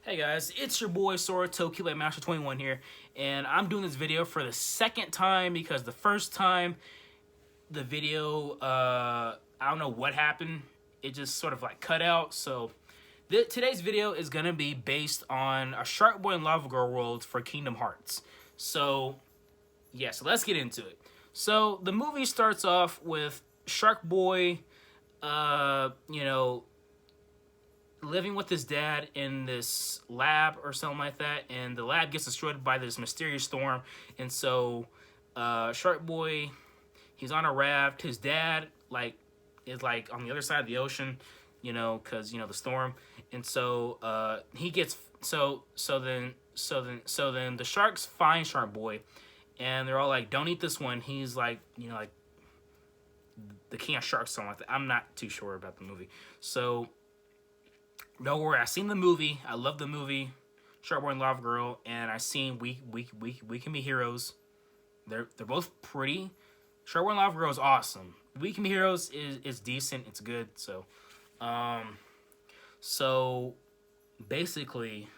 Hey guys, it's your boy Sora Master 21 here, and I'm doing this video for the second time because the first time the video, I don't know what happened, it just sort of like cut out. So today's video is gonna be based on a Sharkboy and Lavagirl world for Kingdom Hearts. So yeah, so let's get into it. So the movie starts off with Sharkboy, you know, living with his dad in this lab or something like that, and the lab gets destroyed by this mysterious storm. And so Shark Boy, he's on a raft. His dad is on the other side of the ocean, because the storm. And so he gets then the sharks find Shark Boy, and they're all like, don't eat this one. He's like, the king of sharks, something like that. I'm not too sure about the movie. So don't worry, I seen the movie. I love the movie, Sharkboy and Lavagirl, and I seen We Can Be Heroes. They're both pretty. Sharkboy and Lavagirl is awesome. We Can Be Heroes is decent. It's good. So basically,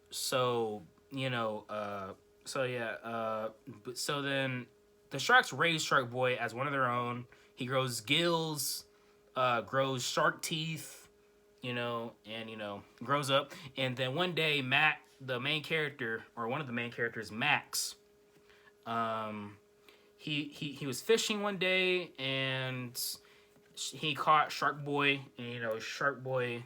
so then the sharks raise Shark Boy as one of their own. He grows gills, grows shark teeth, grows up. And then one day, Matt, the main character, or one of the main characters, Max, he was fishing one day, and he caught Shark Boy. And Shark Boy,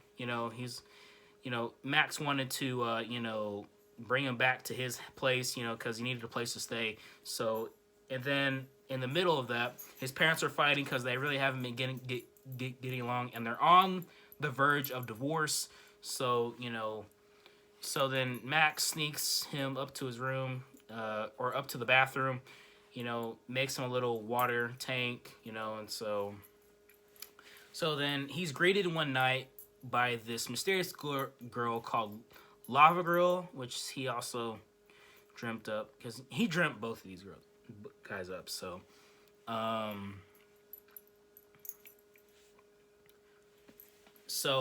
Max wanted to bring him back to his place, because he needed a place to stay. So, and then in the middle of that, his parents are fighting because they really haven't been getting along, and they're on the verge of divorce. So so then Max sneaks him up to his room, or up to the bathroom, makes him a little water tank, and so then he's greeted one night by this mysterious girl called Lavagirl, which he also dreamt up, because he dreamt both of these guys up. So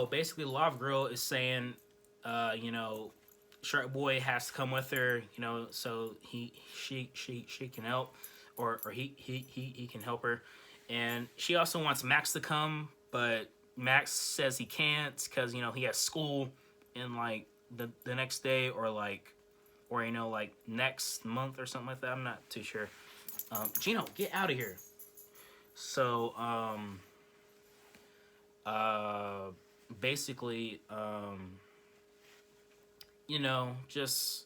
basically, Lavagirl is saying, Shark Boy has to come with her, so she can help, or he can help her. And she also wants Max to come, but Max says he can't because he has school in the next day, or next month or something like that. I'm not too sure. Gino, get out of here. So basically, just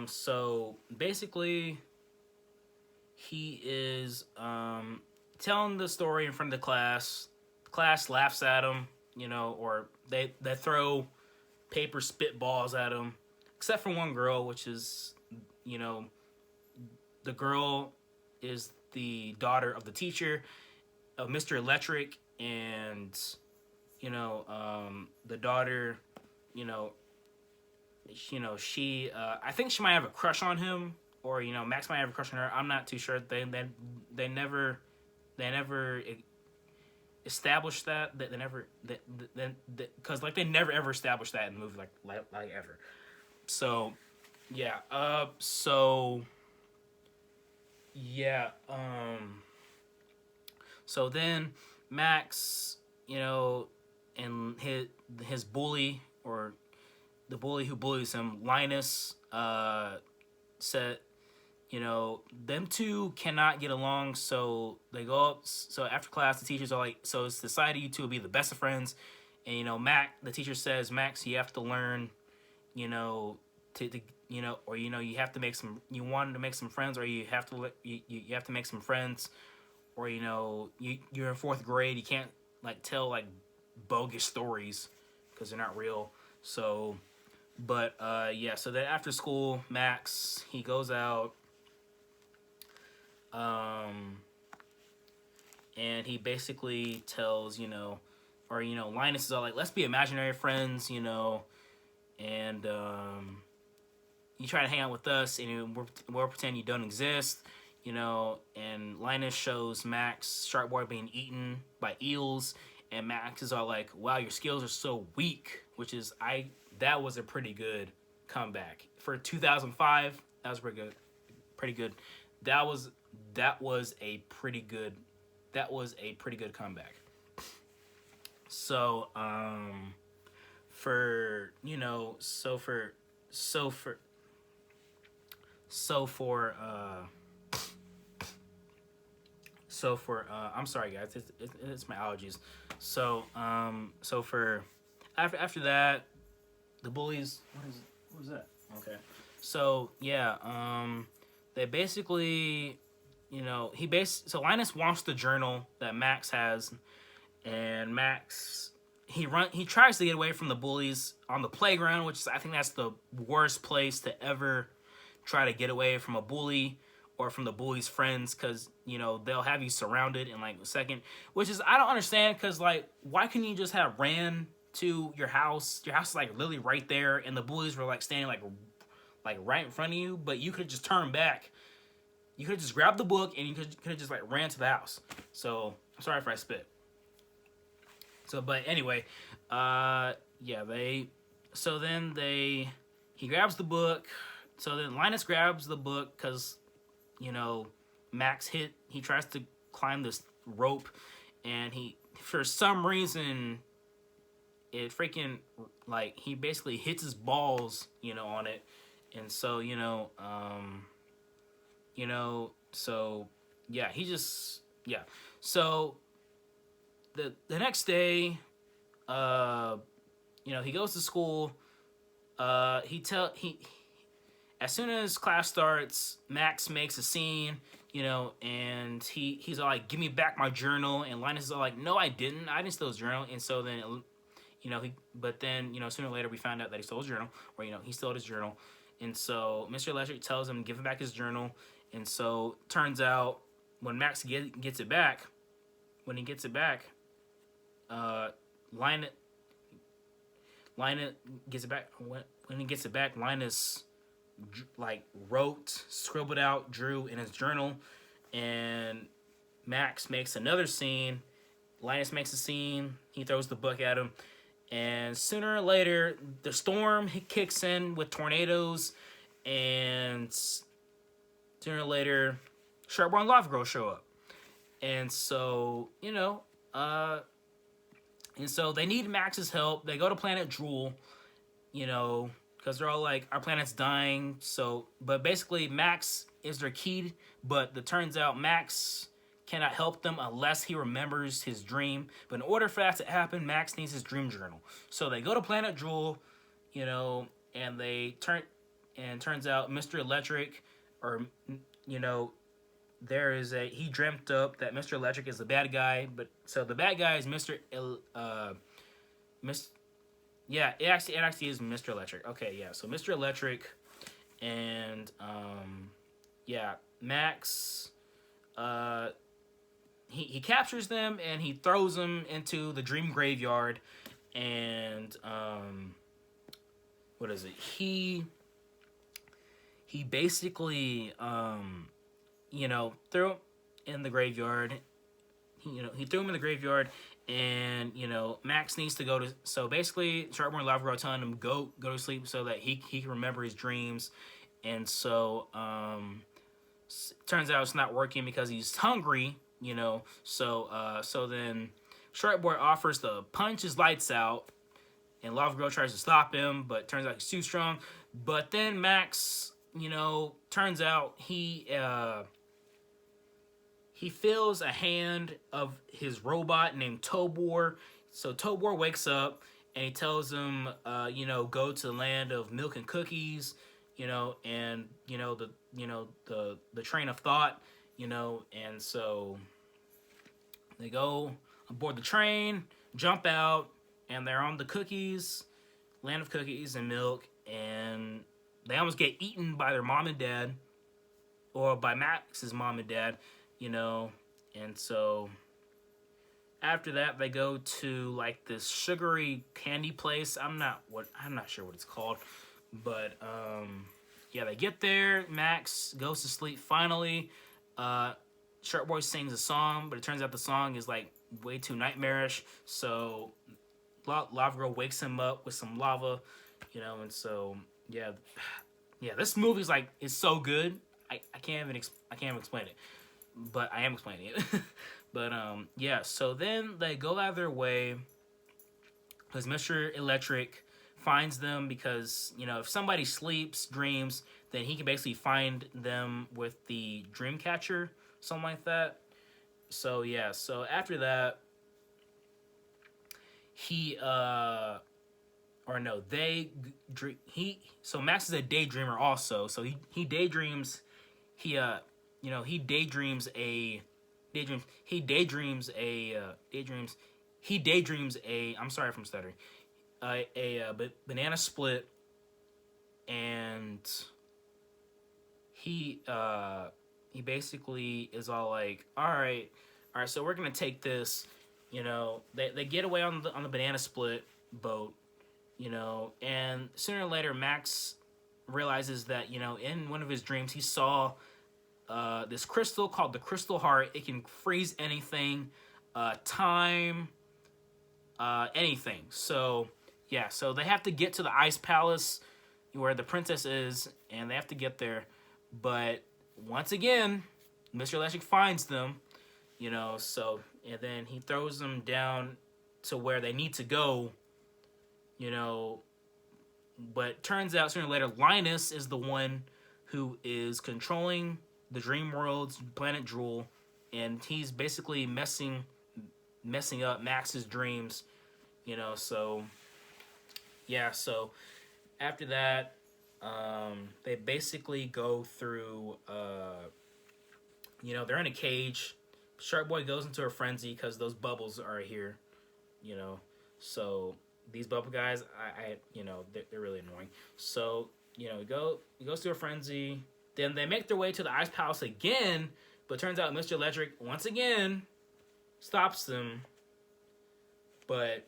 so basically he is telling the story in front of the class. The class laughs at him, or they throw paper spitballs at him, except for one girl, which is, the girl is the daughter of the teacher, of Mr. Electric, and the daughter, she I think she might have a crush on him, or Max might have a crush on her. I'm not too sure. They never established that. They never, because they never ever established that in the movie, like ever. So yeah, so then Max, and his bully, or the bully who bullies him, Linus, said, them two cannot get along, so they go up. So after class, the teachers are like, so it's decided you two will be the best of friends. And the teacher says, Max, you have to learn, or you have to make some. You wanted to make some friends, or you have to make some friends, or you're in fourth grade. You can't tell bogus stories because they're not real. So, but yeah. So then after school, Max, he goes out, and he basically tells Linus is all like, let's be imaginary friends, and you try to hang out with us, and we'll pretend you don't exist, and Linus shows Max Sharkboy being eaten by eels, and Max is all like, "Wow, your skills are so weak," which is that was a pretty good comeback for 2005. That was pretty good, pretty good. That was a pretty good comeback. So for you know so for so for I'm sorry guys, it's my allergies. So for after that, the bullies, what was that? Okay. So yeah, they basically, so Linus wants the journal that Max has, and Max, he tries to get away from the bullies on the playground, which is, I think that's the worst place to ever try to get away from a bully or from the bully's friends, because they'll have you surrounded in like a second, which is, I don't understand, because like, why couldn't you just have ran to your house? Your house is like literally right there, and the bullies were like standing like right in front of you, but you could just turn back. You could just grab the book and you could have just like ran to the house. So I'm sorry if I spit. So, but anyway, yeah, he grabs the book. So then Linus grabs the book because, Max he tries to climb this rope, and for some reason, it freaking, like, he basically hits his balls, on it. And so, so yeah, so the next day, he goes to school. As soon as class starts, Max makes a scene, and he's all like, "Give me back my journal," and Linus is all like, "No, I didn't steal his journal." And so then, sooner or later we find out that he stole his journal, or he stole his journal, and so Mr. Electric tells him to give him back his journal. And so turns out when Max gets it back, Linus gets it back, when he gets it back, Linus like scribbled out, drew in his journal, and Max makes another scene. Linus makes a scene. He throws the book at him, and sooner or later, the storm kicks in with tornadoes, and sooner or later, Sharkboy and Lavagirl show up, and so and so they need Max's help. They go to Planet Drool, because they're all like, our planet's dying. So, but basically Max is their key, but it turns out Max cannot help them unless he remembers his dream. But in order for that to happen, Max needs his dream journal. So they go to Planet Drool, and turns out Mr. Electric, or, he dreamt up that Mr. Electric is the bad guy, but so the bad guy is yeah, it actually is Mr. Electric. Okay, yeah, so Mr. Electric, and Max, he captures them, and he throws them into the dream graveyard, and what is it? He basically threw him in the graveyard. He threw him in the graveyard, and Max needs to go to. So basically, Sharkboy and Lavagirl telling him go to sleep so that he can remember his dreams, and so turns out it's not working because he's hungry. So then Sharkboy offers to punch his lights out, and Lavagirl tries to stop him, but turns out he's too strong. But then Max, turns out he feels a hand of his robot named Tobor. So Tobor wakes up, and he tells him, go to the land of milk and cookies, and the train of thought, and so they go aboard the train, jump out, and they're on the cookies, land of cookies and milk, and they almost get eaten by their mom and dad, or by Max's mom and dad, and so after that they go to like this sugary candy place. I'm not sure what it's called, but yeah, they get there. Max goes to sleep finally. Sharkboy sings a song, but it turns out the song is like way too nightmarish. So Lavagirl wakes him up with some lava, you know, and so yeah, yeah. This movie's like it's so good. I can't even explain it, but I am explaining it. But yeah. So then they go out of their way because Mr. Electric finds them because you know if somebody sleeps, dreams, then he can basically find them with the dream catcher, something like that. So yeah. So after that, he or no, he so Max is a daydreamer also. So he daydreams he you know he daydreams a I'm sorry if I'm stuttering banana split, and he basically is all like all right, so we're gonna take this, you know, they get away on the banana split boat, you know, and sooner or later Max realizes that, you know, in one of his dreams he saw this crystal called the Crystal Heart. It can freeze anything, time, anything. So yeah, so they have to get to the ice palace where the princess is, and they have to get there. But once again, Mr. Electric finds them, you know, so and then he throws them down to where they need to go, you know. But turns out sooner or later Linus is the one who is controlling the dream world's planet Jewel, and he's basically messing up Max's dreams, you know. So yeah, so after that they basically go through you know, they're in a cage. Sharkboy goes into a frenzy because those bubbles are here, you know. So these bubble guys, I you know, they're really annoying. So you know, he goes through a frenzy. Then they make their way to the ice palace again, but turns out Mr. Electric once again stops them. But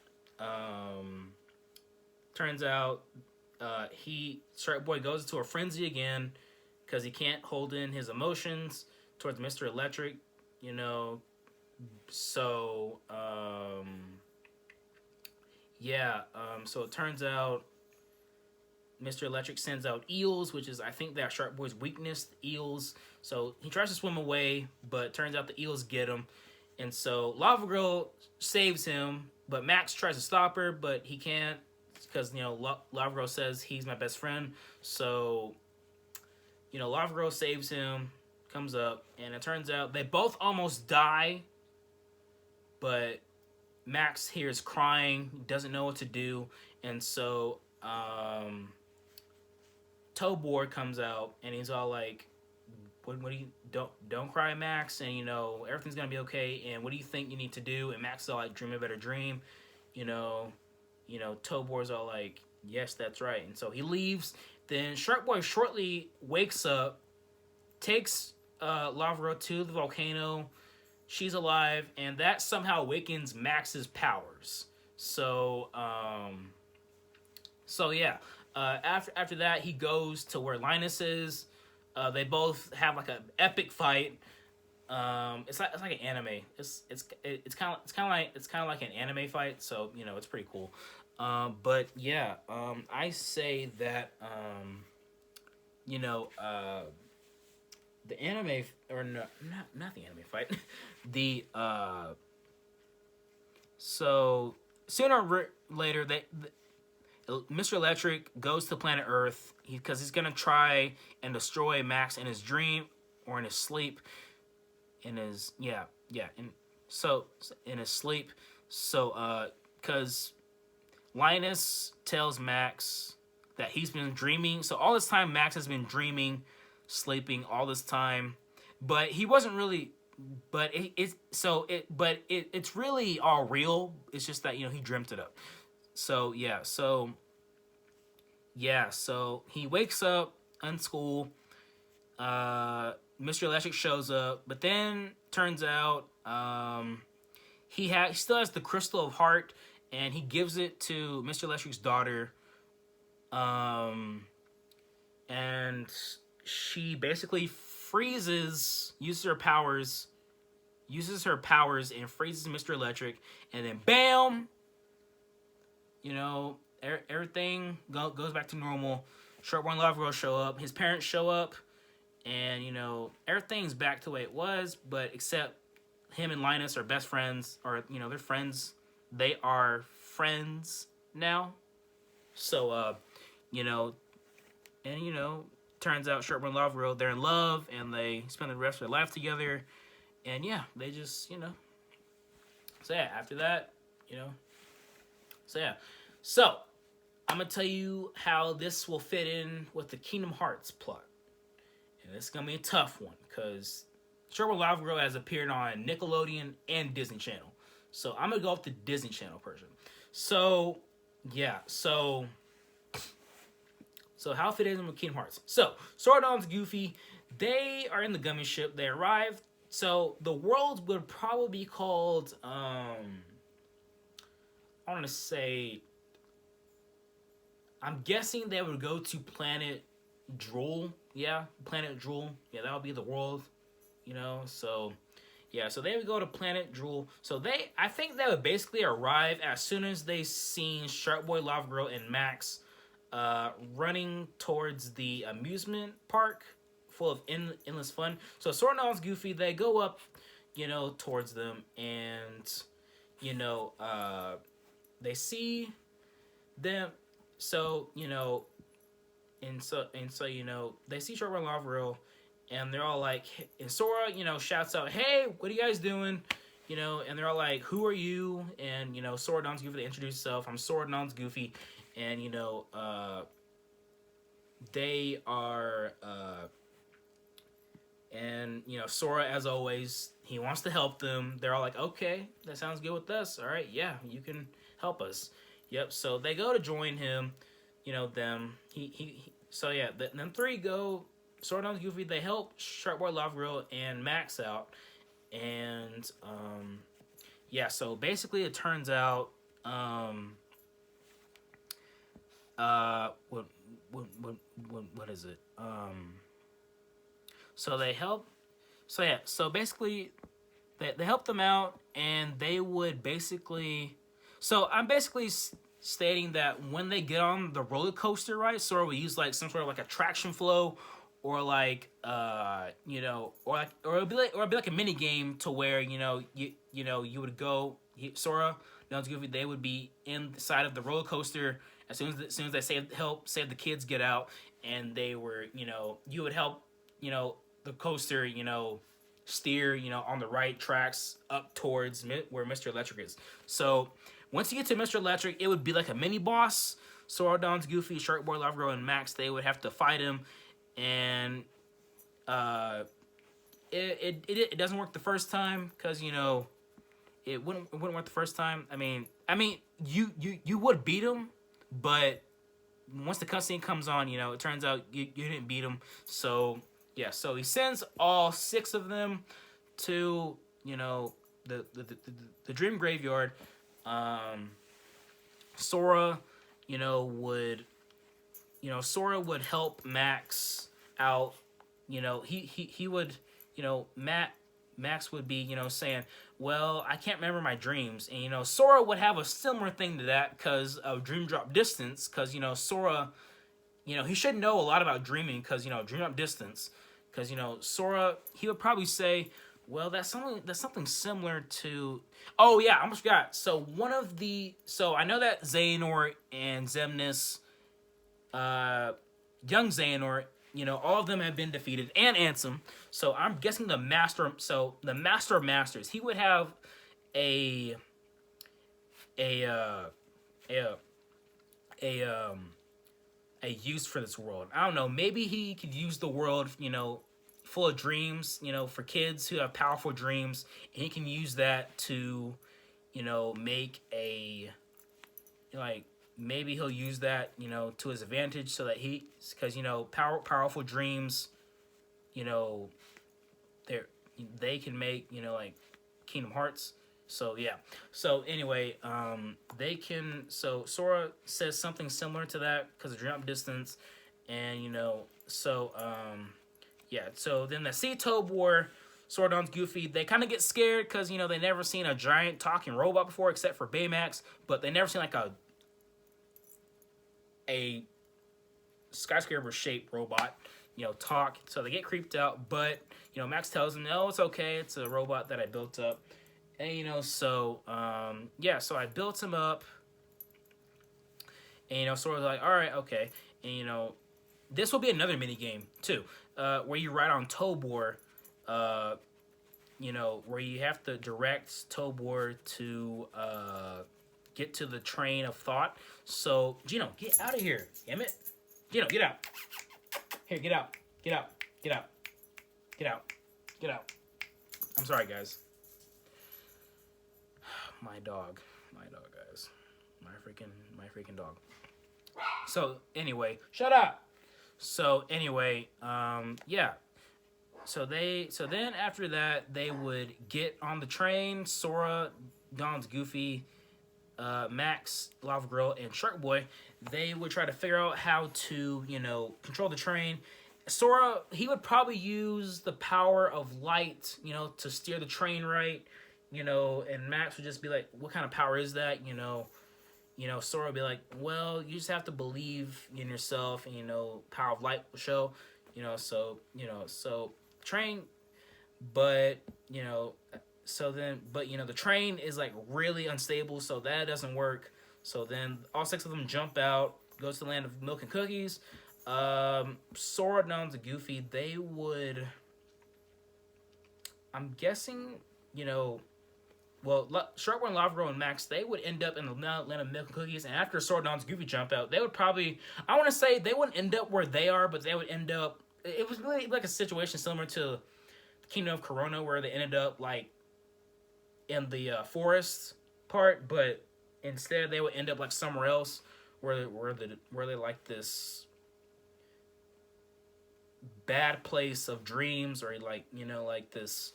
turns out Sharkboy goes into a frenzy again because he can't hold in his emotions towards Mr. Electric, you know. So yeah, so it turns out Mr. Electric sends out eels, which is I think that Sharkboy's weakness, eels. So he tries to swim away, but turns out the eels get him. And so Lavagirl saves him, but Max tries to stop her, but he can't because, you know, Lavagirl says he's my best friend. So, you know, Lavagirl saves him, comes up, and it turns out they both almost die, but Max hears crying, doesn't know what to do, and so Tobor comes out and he's all like, what do you don't cry, Max, and you know everything's gonna be okay, and what do you think you need to do? And Max is all like, dream a better dream, you know. Tobor's all like, yes, that's right. And so he leaves. Then Sharkboy shortly wakes up, takes Lavagirl to the volcano. She's alive, and that somehow awakens Max's powers. So so yeah, after that, he goes to where Linus is. They both have like an epic fight. It's like an anime. It's kind of like an anime fight. So you know it's pretty cool. But yeah, I say that you know the anime or no, not the anime fight. The so sooner or later Mr. Electric goes to planet Earth because he's gonna try and destroy Max in his dream or in his sleep. In his in his sleep. So because Linus tells Max that he's been dreaming. So all this time Max has been dreaming, sleeping all this time, but he wasn't really. But it's really all real. It's just that, you know, he dreamt it up. So yeah, so he wakes up in school. Mr. Electric shows up, but then turns out he still has the Crystal of Heart, and he gives it to Mr. Electric's daughter. And she basically uses her powers uses her powers and freezes Mr. Electric, and then bam, you know, everything goes back to normal. Sharkboy and Lavagirl show up. His parents show up, and you know everything's back to the way it was, but except him and Linus are best friends, or you know they're friends. They are friends now. So you know, and you know, turns out Sharkboy and Lavagirl, they're in love, and they spend the rest of their life together. And yeah, they just, you know. So yeah, after that, you know. So yeah. So, I'm going to tell you how this will fit in with the Kingdom Hearts plot. And it's going to be a tough one, because Sharkboy and Lavagirl has appeared on Nickelodeon and Disney Channel. So, I'm going to go with the Disney Channel version. So, yeah. So how it fit in with Kingdom Hearts. So, Sora, Don's Goofy, they are in the Gummy ship. They arrive. So, the world would probably be called, I want to say, I'm guessing they would go to Planet Drool. Yeah, Planet Drool. Yeah, that would be the world, you know. So, yeah, so they would go to Planet Drool. So I think they would basically arrive as soon as they seen Sharkboy, Lavagirl, and Max running towards the amusement park full of endless fun. So Sora, Don's Goofy, they go up, you know, towards them, and you know, they see them. So you know, and so you know, they see Sharkboy and Lavagirl, and they're all like, and Sora, you know, shouts out, "Hey, what are you guys doing?" You know, and they're all like, "Who are you?" And you know, Sora, Don's Goofy, they introduce himself. I'm Sora, Don's Goofy, and you know, they are, and you know, Sora, as always, he wants to help them. They're all like, "Okay, that sounds good with us. All right, yeah, you can help us." Yep. So they go to join him. You know, them. So yeah, them three go. Sora, Don's Goofy, they help Sharkboy, Lavagirl, and Max out, and yeah. So basically, it turns out what is it? So they help. So yeah. So basically, they help them out, and they would basically. So I'm basically stating that when they get on the roller coaster, right? Sora would use like some sort of like attraction flow, or like you know, or it'd be like a mini game to where you know you would go. Sora, Don's Goofy, they would be inside of the roller coaster as soon as they save the kids get out, and they were, you know, you would help, you know, the coaster, you know, steer, you know, on the right tracks up towards where Mr. Electric is. So once you get to Mr. Electric, it would be like a mini boss. Sora, Don's Goofy, Sharkboy, Lavagirl, and Max, they would have to fight him, and it doesn't work the first time, because you know it wouldn't work the first time. I mean you would beat him, but once the cutscene comes on, you know, it turns out you didn't beat him. So yeah, so he sends all 6 of them to, you know, the Dream Graveyard. Sora, you know, would help Max out. You know, he would, you know, Max would be, you know, saying, "Well, I can't remember my dreams," and you know, Sora would have a similar thing to that because of Dream Drop Distance. Because you know, Sora, you know, he should know a lot about dreaming because you know, Dream Drop Distance. Because you know, Sora, he would probably say, "Well, that's something similar to." Oh yeah, I almost forgot. So I know that Xehanort and Xemnas, young Xehanort, you know, all of them have been defeated, and Ansem. So I'm guessing the Master of Masters, he would have a use for this world. I don't know. Maybe he could use the world, you know, full of dreams, you know, for kids who have powerful dreams, and he can use that to, you know, make maybe he'll use that, you know, to his advantage, so that because you know, powerful dreams, you know, they can make, you know, like Kingdom Hearts. So yeah. So anyway, so Sora says something similar to that because of Drop Distance, and you know, so yeah. So then the Sea Toad War, Sordon's Goofy, they kind of get scared because, you know, they never seen a giant talking robot before except for Baymax, but they never seen like a skyscraper-shaped robot, you know, talk. So they get creeped out, but, you know, Max tells them, no, it's okay. It's a robot that I built up. And, you know, so, yeah, so I built him up. And, you know, Sora's like, all right, okay. And, you know, this will be another mini game too, where you ride on Tobor, you know, where you have to direct Tobor to get to the train of thought. So, Gino, get out of here, damn it. Gino, get out. Here, get out. Get out. Get out. Get out. Get out. I'm sorry, guys. My dog, guys. My freaking dog. So, anyway, shut up. So, anyway, yeah. So then after that, they would get on the train. Sora, Don's Goofy, Max, Lavagirl, and Sharkboy, they would try to figure out how to, you know, control the train. Sora, he would probably use the power of light, you know, to steer the train right, you know, and Max would just be like, what kind of power is that, you know? Sora would be like, well, you just have to believe in yourself, and, you know, power of light will show, so train, but, the train is, like, really unstable, so that doesn't work. So then all 6 of them jump out, go to the land of milk and cookies. Sora, Nons, and Goofy, they would, I'm guessing, Sharkboy and Lavagirl and Max, they would end up in the land of milk and cookies, and after Sora, Nons, and Goofy jump out, they would probably, I want to say they wouldn't end up where they are, but they would end up, it was really like a situation similar to Kingdom of Corona, where they ended up, like, in the forest part, but instead they would end up, like, somewhere else, where they like this bad place of dreams, or like, like this,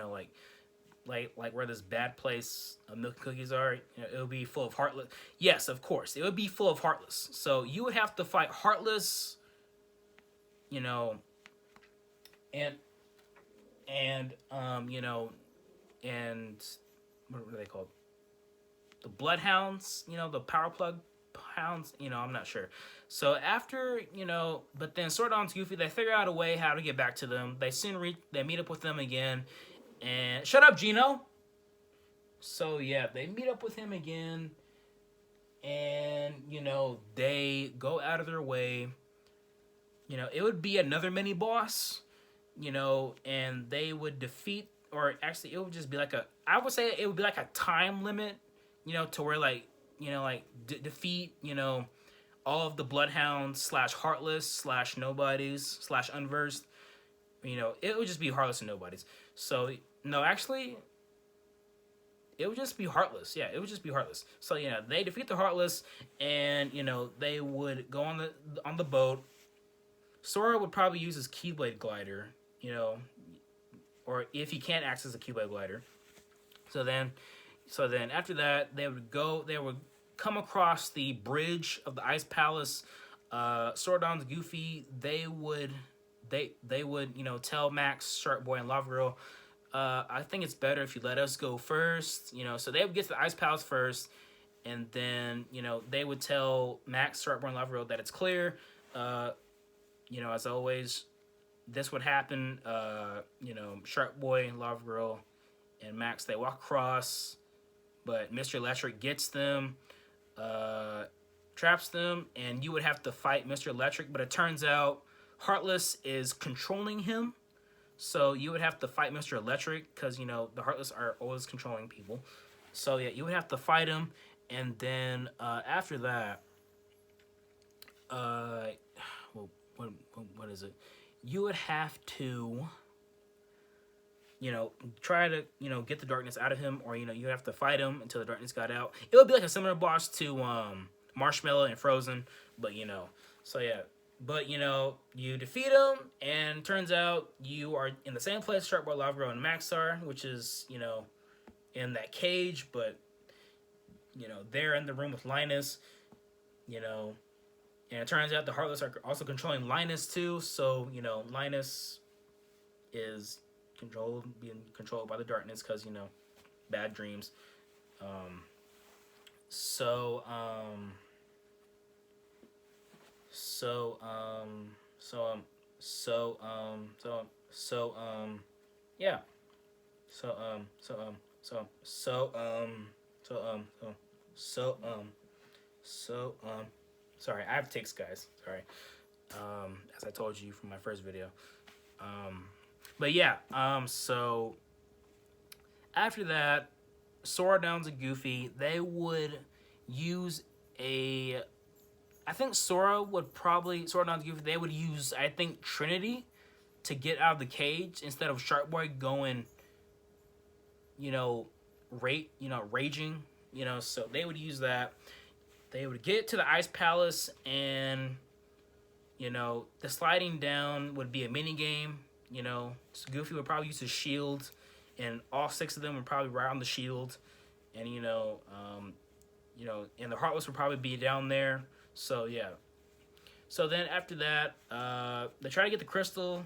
like where this bad place of milk and cookies are, it would be full of Heartless. Yes, of course, it would be full of Heartless. So you would have to fight Heartless, and what are they called? The Bloodhounds, the Power Plug Hounds, I'm not sure. So after, but then Sora, Don's Goofy, they figure out a way how to get back to them. They meet up with them again. And shut up, Gino. So yeah, they meet up with him again, and they go out of their way. It would be another mini boss, and they would defeat, or actually, it would just be like I would say it would be like a time limit, to where defeat, all of the Bloodhounds / Heartless / Nobodies / Unversed. It would just be Heartless and Nobodies. So, no, actually, it would just be Heartless. Yeah, it would just be Heartless. So, they defeat the Heartless, and, they would go on the boat. Sora would probably use his Keyblade glider, or if he can't access a Keyblade glider. So then after that, they would come across the bridge of the Ice Palace. Sora, Don's Goofy, they would tell Max, Sharkboy, and Lavagirl, I think it's better if you let us go first, so they would get to the Ice Palace first, and then, they would tell Max, Sharkboy, and Lavagirl that it's clear. As always, this would happen. Sharkboy, Lavagirl, and Max, they walk across, but Mr. Electric gets them, traps them, and you would have to fight Mr. Electric, but it turns out Heartless is controlling him, so you would have to fight Mr. Electric, because, the Heartless are always controlling people. So, yeah, you would have to fight him, and then, after that, what is it? You would have to, try to, get the darkness out of him, or, you have to fight him until the darkness got out. It would be like a similar boss to, Marshmallow and Frozen, but, so, yeah. But, you defeat him, and turns out you are in the same place Sharkboy, Lavagirl, and Max are, which is, in that cage, but, they're in the room with Linus. you know, and it turns out the Heartless are also controlling Linus too. So you know, Linus is being controlled by the darkness because you know, bad dreams. Um, so um, so um, so um, so um, so so yeah. So so so so so so so so sorry, I have tics, guys. Sorry. As I told you from my first video. But yeah, so after that, Sora, Downs, and Goofy, they would use a. I think Sora, Downs, Goofy, they would use, I think, Trinity to get out of the cage instead of Sharkboy going, you know, raging, you know, so they would use that. They would get to the Ice Palace, and, you know, the sliding down would be a mini game, you know, so Goofy would probably use his shield, and all 6 of them would probably ride on the shield, and, you know, and the Heartless would probably be down there, so, yeah. So then after that, they try to get the crystal.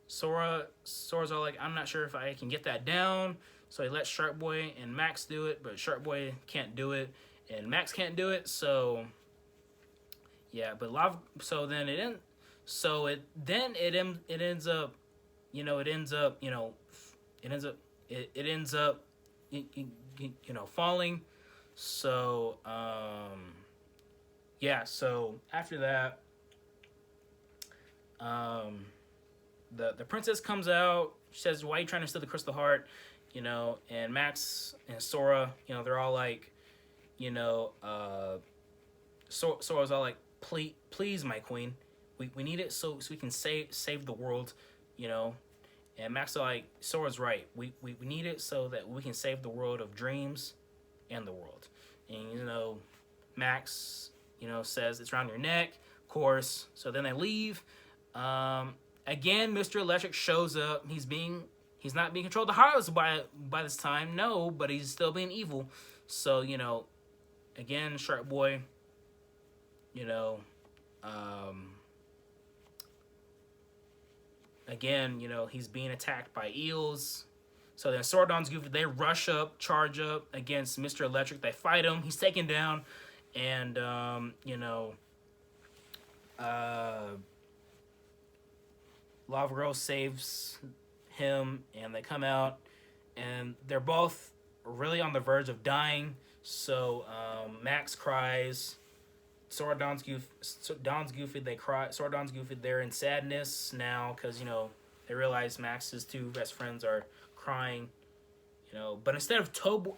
Sora's all like, I'm not sure if I can get that down. So he lets Sharkboy and Max do it, but Sharkboy can't do it, and Max can't do it. So yeah, but So then it ends. So it then it ends up, you know, it ends up, you know, it ends up, you know, falling. So yeah. So after that, the princess comes out. She says, "Why are you trying to steal the crystal heart?" You know, and Max and Sora, you know, they're all like, you know, Sora's all like, please, my queen, we need it so we can save the world, you know. And Max is like, Sora's right. We need it so that we can save the world of dreams and the world. And, you know, Max, you know, says it's around your neck, of course. So then they leave. Again, Mr. Electric shows up. He's not being controlled the Heartless by this time, no, but he's still being evil. So, you know, again, Sharkboy, you know, again, you know, he's being attacked by eels. So then Sordon's Goofy, they charge up against Mr. Electric. They fight him. He's taken down. And, you know, Lavagirl saves him, and they come out, and they're both really on the verge of dying. So Max cries. Sora, Don's Goofy, they cry. Sora, Don's Goofy, they're in sadness now because, you know, they realize Max's 2 best friends are crying, you know. But instead of Tobor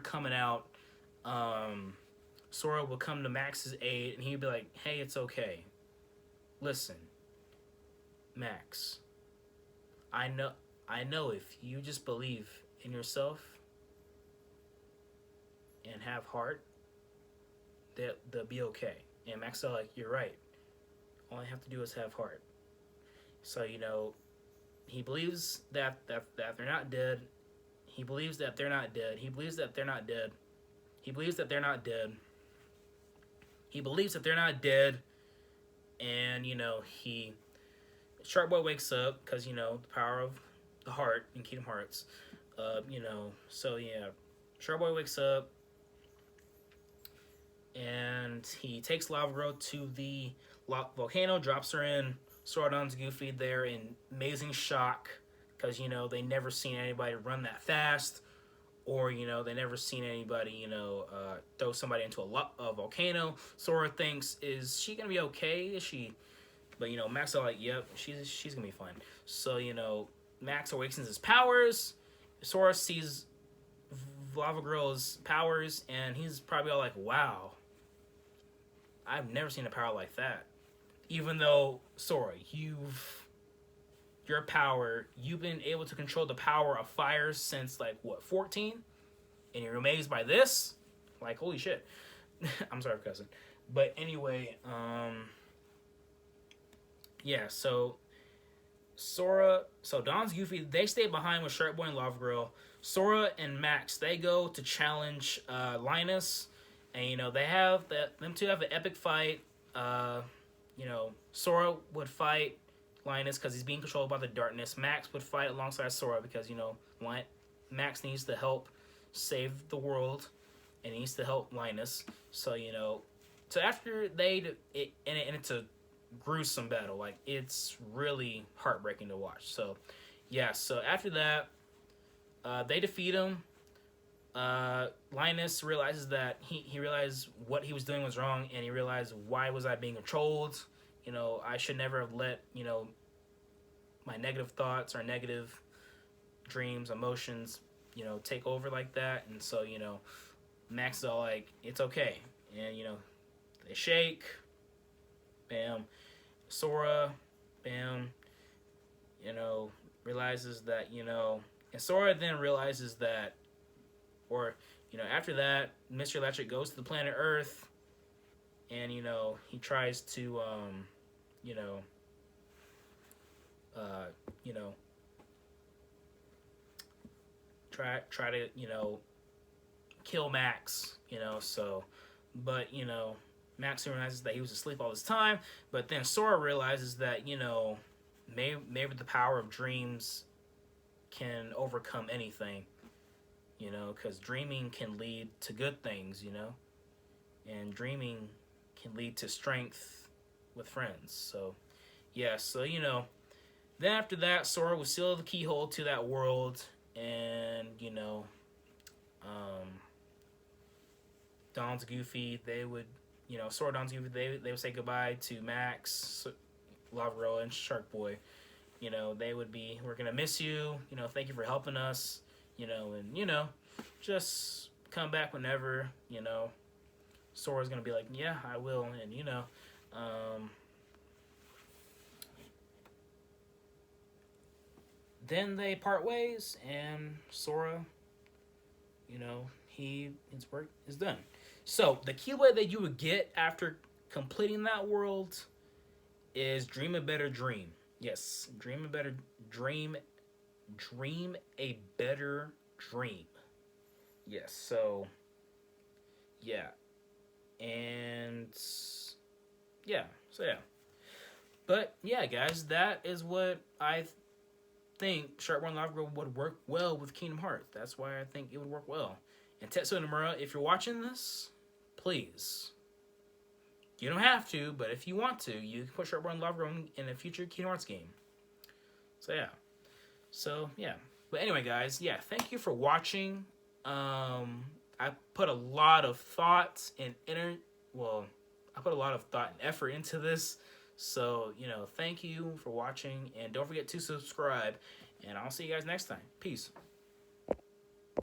coming out, Sora will come to Max's aid, and he'd be like, "Hey, it's okay. Listen, Max, I know if you just believe in yourself and have heart, they'll be okay." And Max is like, "You're right. All I have to do is have heart." So, you know, he believes that they're not dead. He believes that they're not dead. He believes that they're not dead. He believes that they're not dead. He believes that they're not dead. And, you know, Sharkboy wakes up because, you know, the power of the heart in Kingdom Hearts. You know, so yeah, Sharkboy wakes up, and he takes Lavagirl to the volcano, drops her in. Sordon's Goofy, they're in amazing shock because, you know, they never seen anybody run that fast, or, you know, they never seen anybody, you know, throw somebody into a volcano. Sora thinks, is she gonna be okay? Is she? But, you know, Max is like, yep, she's gonna be fine. So, you know, Max awakens his powers. Sora sees Lavagirl's powers, and he's probably all like, wow, I've never seen a power like that. Even though, Sora, your power, you've been able to control the power of fire since, like, what, 14? And you're amazed by this? Like, holy shit. I'm sorry for cussing. But anyway, yeah, so Don's Goofy, they stay behind with Sharkboy and Lavagirl. Sora and Max, they go to challenge Linus, and you know them two have an epic fight. You know, Sora would fight Linus because he's being controlled by the darkness. Max would fight alongside Sora because, you know, Max needs to help save the world and he needs to help Linus. So, you know, so after and it's a gruesome battle. Like, it's really heartbreaking to watch. So, yeah, so after that, they defeat him. Linus realizes that he realized what he was doing was wrong, and he realized, why was I being controlled? You know, I should never have let, you know, my negative thoughts or negative dreams, emotions, you know, take over like that. And so, you know, Max is all like, it's okay. And, you know, they shake. Bam. Sora, bam, you know, realizes that, you know, and Sora then realizes that, or, you know, after that, Mr. Electric goes to the planet Earth, and, you know, he tries to, you know, try to, you know, kill Max, you know, so, but, you know, Max realizes that he was asleep all this time, but then Sora realizes that, you know, maybe the power of dreams can overcome anything, you know, because dreaming can lead to good things, you know, and dreaming can lead to strength with friends. So, yeah, so, you know, then after that, Sora would seal the keyhole to that world, and, you know, Don's Goofy, they would, you know, Sora, Don's Goofy, they would say goodbye to Max, Lavagirl, and Sharkboy. You know, they would be, we're going to miss you, you know, thank you for helping us, you know, and, you know, just come back whenever, you know. Sora's going to be like, yeah, I will, and, you know, then they part ways, and Sora, you know, his work is done. So, the keyword that you would get after completing that world is dream a better dream. Yes, dream a better dream. Dream a better dream. Yes, so, yeah. And, yeah, so yeah. But, yeah, guys, that is what I think Sharkboy and Lavagirl would work well with Kingdom Hearts. That's why I think it would work well. And Tetsuo Nomura, if you're watching this, please. You don't have to, but if you want to, you can put Sharkboy and Lavagirl in a future Kingdom Hearts game. So, yeah. So, yeah. But anyway, guys, yeah, thank you for watching. I put a lot of thought and I put a lot of thought and effort into this. So, you know, thank you for watching, and don't forget to subscribe, and I'll see you guys next time. Peace.